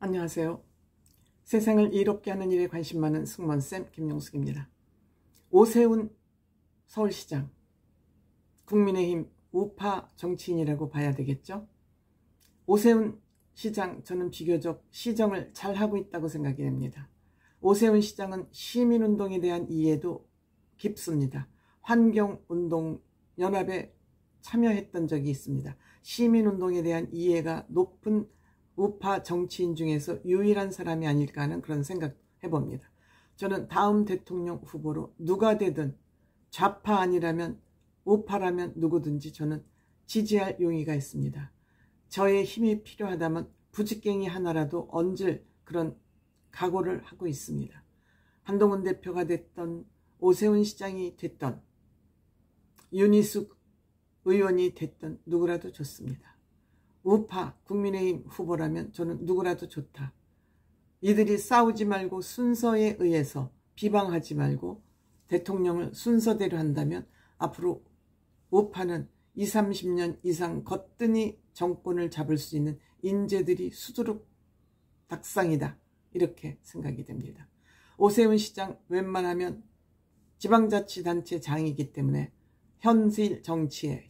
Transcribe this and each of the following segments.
안녕하세요. 세상을 이롭게 하는 일에 관심 많은 승무원쌤 김용숙입니다. 오세훈 서울시장, 국민의힘 우파 정치인이라고 봐야 되겠죠? 오세훈 시장, 저는 비교적 시정을 잘하고 있다고 생각이 됩니다. 오세훈 시장은 시민운동에 대한 이해도 깊습니다. 환경운동연합에 참여했던 적이 있습니다. 시민운동에 대한 이해가 높은 우파 정치인 중에서 유일한 사람이 아닐까 하는 그런 생각 해봅니다. 저는 다음 대통령 후보로 누가 되든 좌파 아니라면 우파라면 누구든지 저는 지지할 용의가 있습니다. 저의 힘이 필요하다면 부직갱이 하나라도 얹을 그런 각오를 하고 있습니다. 한동훈 대표가 됐던, 오세훈 시장이 됐던, 윤희숙 의원이 됐던 누구라도 좋습니다. 우파 국민의힘 후보라면 저는 누구라도 좋다. 이들이 싸우지 말고 순서에 의해서 비방하지 말고 대통령을 순서대로 한다면 앞으로 우파는 20, 30년 이상 거뜬히 정권을 잡을 수 있는 인재들이 수두룩 닥상이다, 이렇게 생각이 됩니다. 오세훈 시장 웬만하면 지방자치단체장이기 때문에 현실 정치에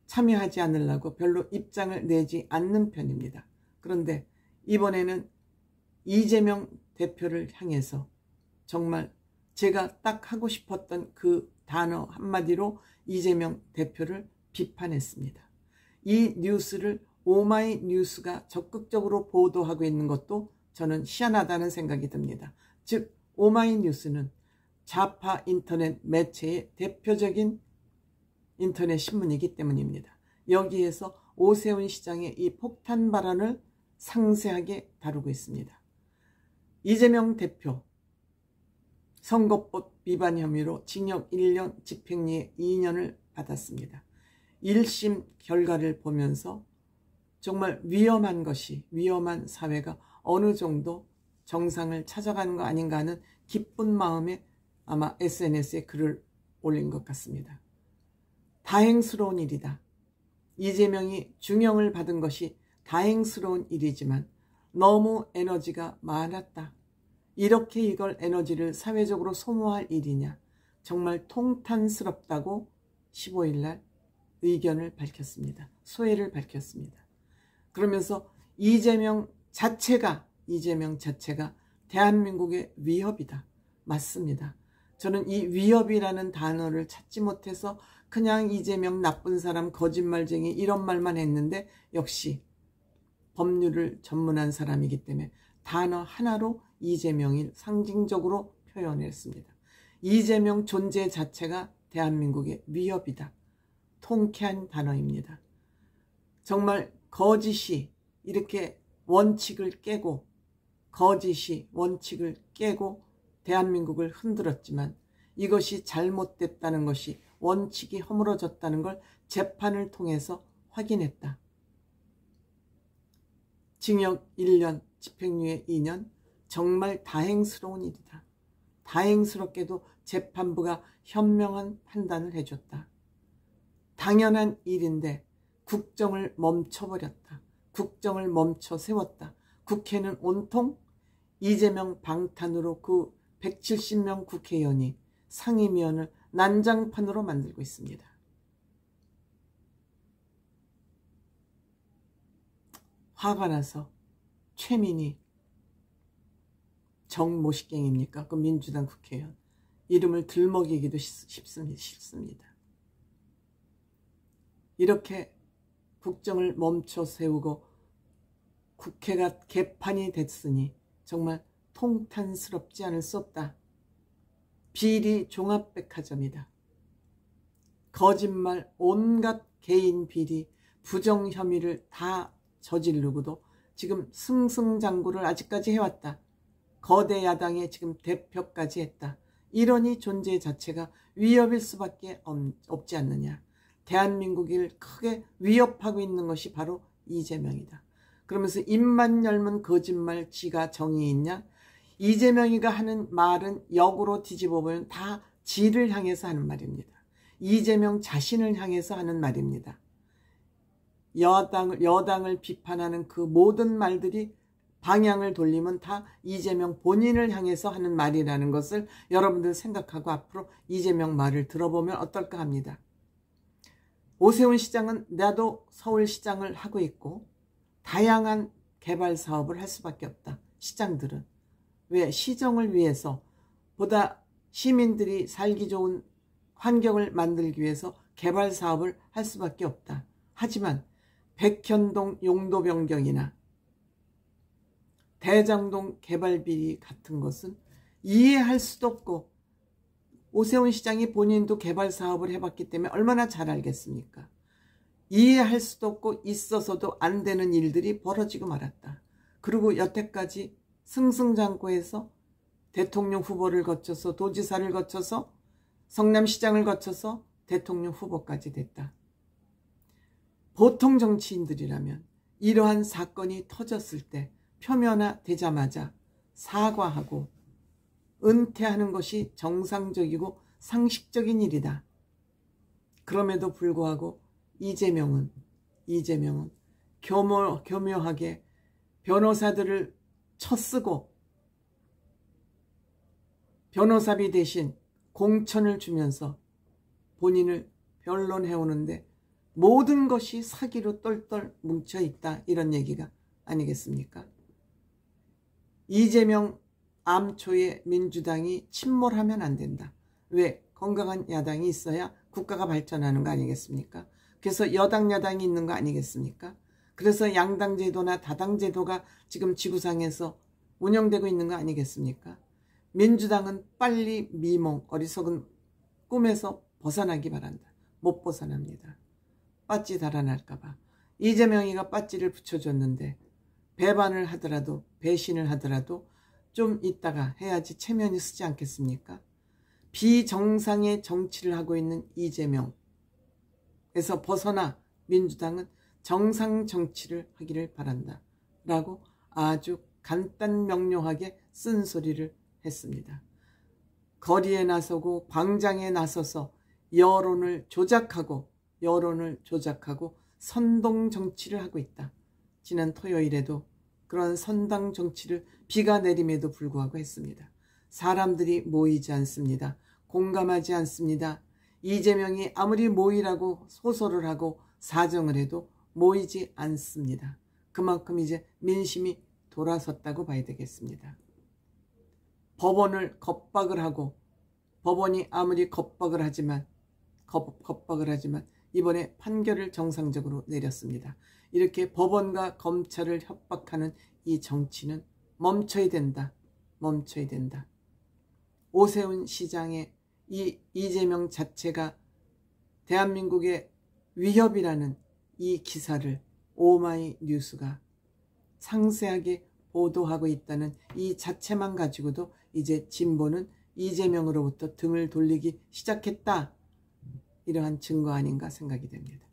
참여하지 않으려고 별로 입장을 내지 않는 편입니다. 그런데 이번에는 이재명 대표를 향해서 정말 제가 딱 하고 싶었던 그 단어 한마디로 이재명 대표를 비판했습니다. 이 뉴스를 오마이뉴스가 적극적으로 보도하고 있는 것도 저는 희한하다는 생각이 듭니다. 즉 오마이뉴스는 좌파 인터넷 매체의 대표적인 인터넷 신문이기 때문입니다. 여기에서 오세훈 시장의 이 폭탄 발언을 상세하게 다루고 있습니다. 이재명 대표 선거법 위반 혐의로 징역 1년, 집행유예 2년을 받았습니다. 1심 결과를 보면서 정말 위험한 사회가 어느 정도 정상을 찾아가는 거 아닌가 하는 기쁜 마음에 아마 SNS에 글을 올린 것 같습니다. 다행스러운 일이다. 이재명이 중형을 받은 것이 다행스러운 일이지만 너무 에너지가 많았다. 이렇게 이걸 에너지를 사회적으로 소모할 일이냐. 정말 통탄스럽다고 15일날 의견을 밝혔습니다. 소회를 밝혔습니다. 그러면서 이재명 자체가 대한민국의 위협이다. 맞습니다. 저는 이 위협이라는 단어를 찾지 못해서 그냥 이재명 나쁜 사람, 거짓말쟁이 이런 말만 했는데 역시 법률을 전문한 사람이기 때문에 단어 하나로 이재명을 상징적으로 표현했습니다. 이재명 존재 자체가 대한민국의 위협이다. 통쾌한 단어입니다. 정말 거짓이 이렇게 원칙을 깨고 대한민국을 흔들었지만 이것이 잘못됐다는 것이, 원칙이 허물어졌다는 걸 재판을 통해서 확인했다. 징역 1년, 집행유예 2년, 정말 다행스러운 일이다. 다행스럽게도 재판부가 현명한 판단을 해줬다. 당연한 일인데 국정을 멈춰버렸다. 국정을 멈춰 세웠다. 국회는 온통 이재명 방탄으로 그 170명 국회의원이 상임위원을 난장판으로 만들고 있습니다. 화가 나서 최민희, 정모식갱입니까? 그 민주당 국회의원 이름을 들먹이기도 싫습니다. 이렇게 국정을 멈춰 세우고 국회가 개판이 됐으니 정말 통탄스럽지 않을 수 없다. 비리 종합백화점이다. 거짓말, 온갖 개인 비리, 부정 혐의를 다 저지르고도 지금 승승장구를 아직까지 해왔다. 거대 야당의 지금 대표까지 했다. 이러니 존재 자체가 위협일 수밖에 없지 않느냐. 대한민국을 크게 위협하고 있는 것이 바로 이재명이다. 그러면서 입만 열면 거짓말, 지가 정의 있냐? 이재명이가 하는 말은 역으로 뒤집어 보면 다 지를 향해서 하는 말입니다. 이재명 자신을 향해서 하는 말입니다. 여당을 비판하는 그 모든 말들이 방향을 돌리면 다 이재명 본인을 향해서 하는 말이라는 것을 여러분들 생각하고 앞으로 이재명 말을 들어보면 어떨까 합니다. 오세훈 시장은 나도 서울시장을 하고 있고 다양한 개발 사업을 할 수밖에 없다. 시장들은. 왜? 시정을 위해서 보다 시민들이 살기 좋은 환경을 만들기 위해서 개발 사업을 할 수밖에 없다. 하지만 백현동 용도 변경이나 대장동 개발 비리 같은 것은 이해할 수도 없고 오세훈 시장이 본인도 개발 사업을 해봤기 때문에 얼마나 잘 알겠습니까? 이해할 수도 없고 있어서도 안 되는 일들이 벌어지고 말았다. 그리고 여태까지 승승장구해서 대통령 후보를 거쳐서 도지사를 거쳐서 성남시장을 거쳐서 대통령 후보까지 됐다. 보통 정치인들이라면 이러한 사건이 터졌을 때 표면화되자마자 사과하고 은퇴하는 것이 정상적이고 상식적인 일이다. 그럼에도 불구하고 이재명은 교묘하게 변호사들을 쳐쓰고 변호사비 대신 공천을 주면서 본인을 변론해오는데 모든 것이 사기로 똘똘 뭉쳐있다, 이런 얘기가 아니겠습니까? 이재명 암초에 민주당이 침몰하면 안 된다. 왜? 건강한 야당이 있어야 국가가 발전하는 거 아니겠습니까? 그래서 여당 야당이 있는 거 아니겠습니까? 그래서 양당 제도나 다당 제도가 지금 지구상에서 운영되고 있는 거 아니겠습니까? 민주당은 빨리 미몽, 어리석은 꿈에서 벗어나기 바란다. 못 벗어납니다. 빠찌 달아날까봐. 이재명이가 빠찌를 붙여줬는데 배반을 하더라도 배신을 하더라도 좀 있다가 해야지 체면이 쓰지 않겠습니까? 비정상의 정치를 하고 있는 이재명에서 벗어나 민주당은 정상 정치를 하기를 바란다 라고 아주 간단 명료하게 쓴소리를 했습니다. 거리에 나서고 광장에 나서서 여론을 조작하고 선동 정치를 하고 있다. 지난 토요일에도 그런 선당 정치를 비가 내림에도 불구하고 했습니다. 사람들이 모이지 않습니다. 공감하지 않습니다. 이재명이 아무리 모이라고 소설을 하고 사정을 해도 모이지 않습니다. 그만큼 이제 민심이 돌아섰다고 봐야 되겠습니다. 법원을 겁박을 하고 법원이 아무리 겁박을 하지만 이번에 판결을 정상적으로 내렸습니다. 이렇게 법원과 검찰을 협박하는 이 정치는 멈춰야 된다. 오세훈 시장의 이 이재명 자체가 대한민국의 위협이라는 이 기사를 오마이뉴스가 상세하게 보도하고 있다는 이 자체만 가지고도 이제 진보는 이재명으로부터 등을 돌리기 시작했다. 이러한 증거 아닌가 생각이 됩니다.